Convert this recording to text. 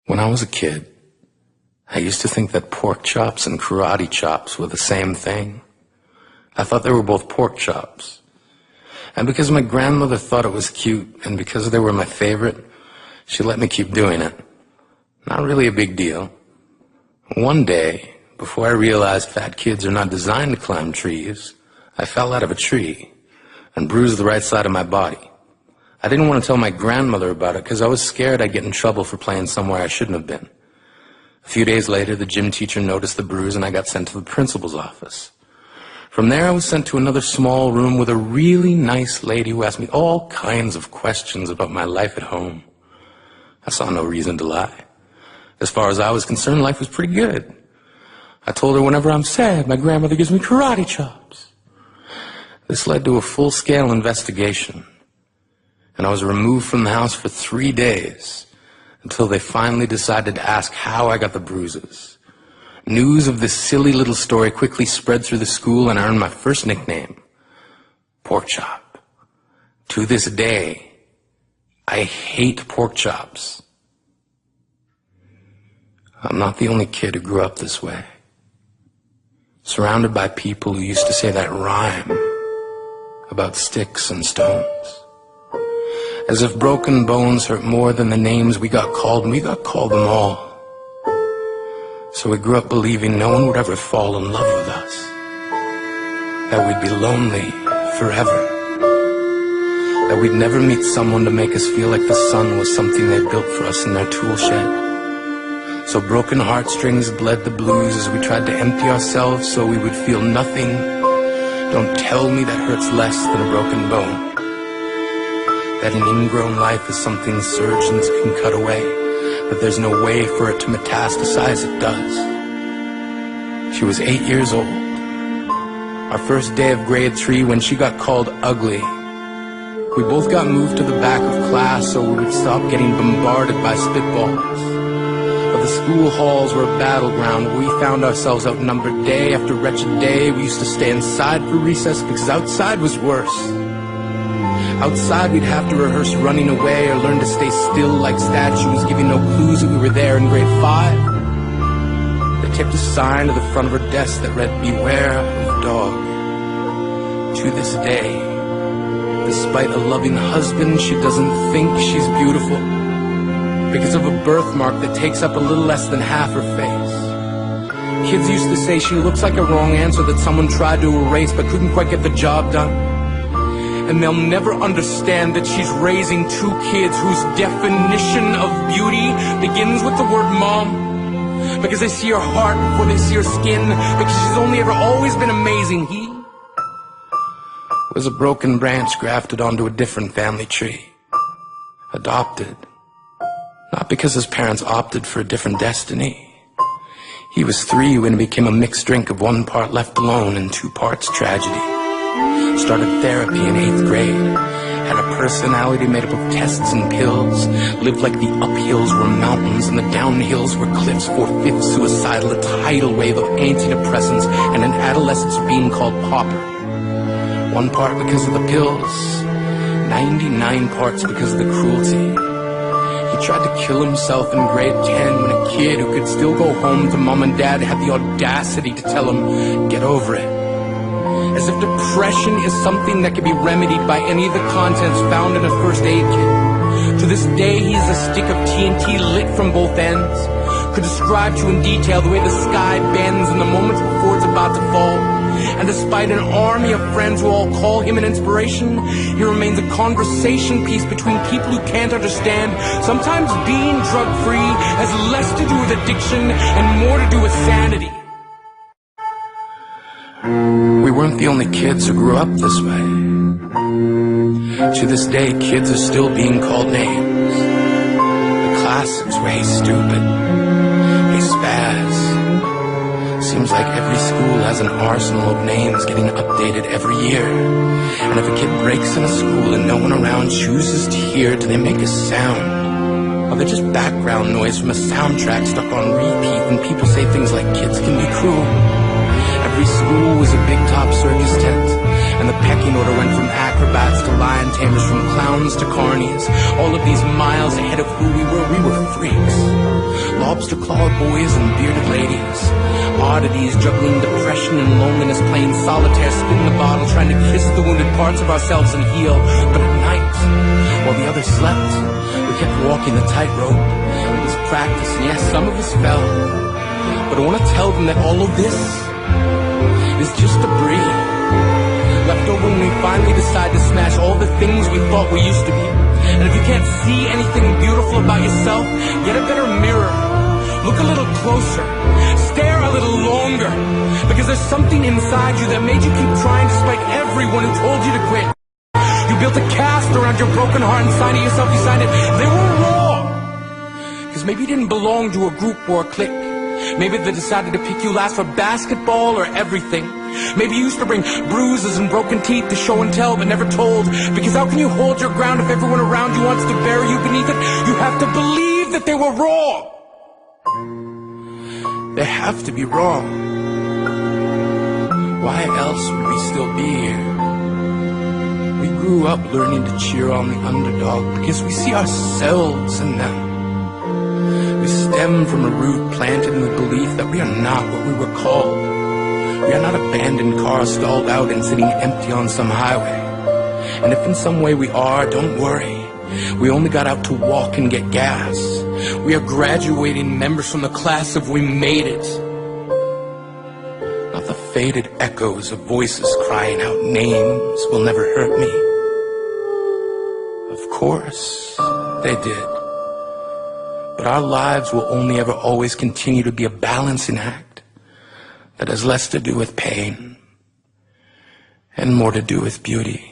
When I was a kid, I used to think that pork chops and karate chops were the same thing. I thought they were both pork chops. And because my grandmother thought it was cute, and because they were my favorite, she let me keep doing it. Not really a big deal. One day, before I realized fat kids are not designed to climb trees, I fell out of a tree and bruised the right side of my body. I didn't want to tell my grandmother about it because I was scared I'd get in trouble for playing somewhere I shouldn't have been. A few days later, the gym teacher noticed the bruise and I got sent to the principal's office. From there, I was sent to another small room with a really nice lady who asked me all kinds of questions about my life at home. I saw no reason to lie. As far as I was concerned, life was pretty good. I told her whenever I'm sad, my grandmother gives me karate chops. This led to a full-scale investigation, and I was removed from the house for 3 days until they finally decided to ask how I got the bruises. News of this silly little story quickly spread through the school, and I earned my first nickname, Pork Chop. To this day, I hate pork chops. I'm not the only kid who grew up this way, surrounded by people who used to say that rhyme about sticks and stones. As if broken bones hurt more than the names we got called, and we got called them all. So we grew up believing no one would ever fall in love with us, that we'd be lonely forever, that we'd never meet someone to make us feel like the sun was something they built for us in their tool shed. So broken heartstrings bled the blues as we tried to empty ourselves so we would feel nothing. Don't tell me that hurts less than a broken bone, that an ingrown life is something surgeons can cut away, but there's no way for it to metastasize. It does. She was 8 years old. Our first day of grade 3 when she got called ugly. We both got moved to the back of class so we would stop getting bombarded by spitballs. But the school halls were a battleground where we found ourselves outnumbered day after wretched day. We used to stay inside for recess because outside was worse. Outside, we'd have to rehearse running away or learn to stay still like statues, giving no clues that we were there in grade 5. They taped a sign to the front of her desk that read, "Beware of dog." To this day, despite a loving husband, she doesn't think she's beautiful because of a birthmark that takes up a little less than half her face. Kids used to say she looks like a wrong answer that someone tried to erase but couldn't quite get the job done. And they'll never understand that she's raising 2 kids whose definition of beauty begins with the word mom. Because they see her heart before they see her skin. Because she's only ever always been amazing. He was a broken branch grafted onto a different family tree. Adopted. Not because his parents opted for a different destiny. He was 3 when it became a mixed drink of 1 part left alone and 2 parts tragedy. Started therapy in 8th grade, had a personality made up of tests and pills, lived like the uphills were mountains and the downhills were cliffs, 4/5 suicidal, a tidal wave of antidepressants, and an adolescence being called pauper. 1 part because of the pills, 99 parts because of the cruelty. He tried to kill himself in grade 10 when a kid who could still go home to mom and dad had the audacity to tell him, "Get over it." As if depression is something that can be remedied by any of the contents found in a first aid kit. To this day, he is a stick of TNT lit from both ends. Could describe to you in detail the way the sky bends in the moments before it's about to fall. And despite an army of friends who all call him an inspiration, he remains a conversation piece between people who can't understand. Sometimes being drug-free has less to do with addiction and more to do with sanity. We weren't the only kids who grew up this way. To this day, kids are still being called names. The classics were, "Hey, stupid," "Hey, spaz." Seems like every school has an arsenal of names getting updated every year. And if a kid breaks in a school and no one around chooses to hear, do they make a sound? Or they're just background noise from a soundtrack stuck on repeat when people say things like kids can be cruel? Every school was a big top circus tent, And the pecking order went from acrobats to lion tamers, from clowns to carnies. All of these miles ahead of who we were freaks. Lobster-clawed boys and bearded ladies. Oddities juggling depression and loneliness, playing solitaire, spinning the bottle, trying to kiss the wounded parts of ourselves and heal. But at night, while the others slept, we kept walking the tightrope. It was practice, and yes, some of us fell. But I want to tell them that all of this is just debris left over when we finally decide to smash all the things we thought we used to be. And if you can't see anything beautiful about yourself, get a better mirror. Look a little closer. Stare a little longer. Because there's something inside you that made you keep trying despite everyone who told you to quit. You built a cast around your broken heart and signed it yourself. You signed it. They were wrong. Because maybe you didn't belong to a group or a clique. Maybe they decided to pick you last for basketball or everything. Maybe you used to bring bruises and broken teeth to show and tell but never told. Because how can you hold your ground if everyone around you wants to bury you beneath it? You have to believe that they were wrong. They have to be wrong. Why else would we still be here? We grew up learning to cheer on the underdog because we see ourselves in them. We stem from a root planted in the belief that we are not what we were called. We are not abandoned cars stalled out and sitting empty on some highway. And if in some way we are, don't worry. We only got out to walk and get gas. We are graduating members from the class of we made it. Not the faded echoes of voices crying out names will never hurt me. Of course, they did. But our lives will only ever always continue to be a balancing act that has less to do with pain and more to do with beauty.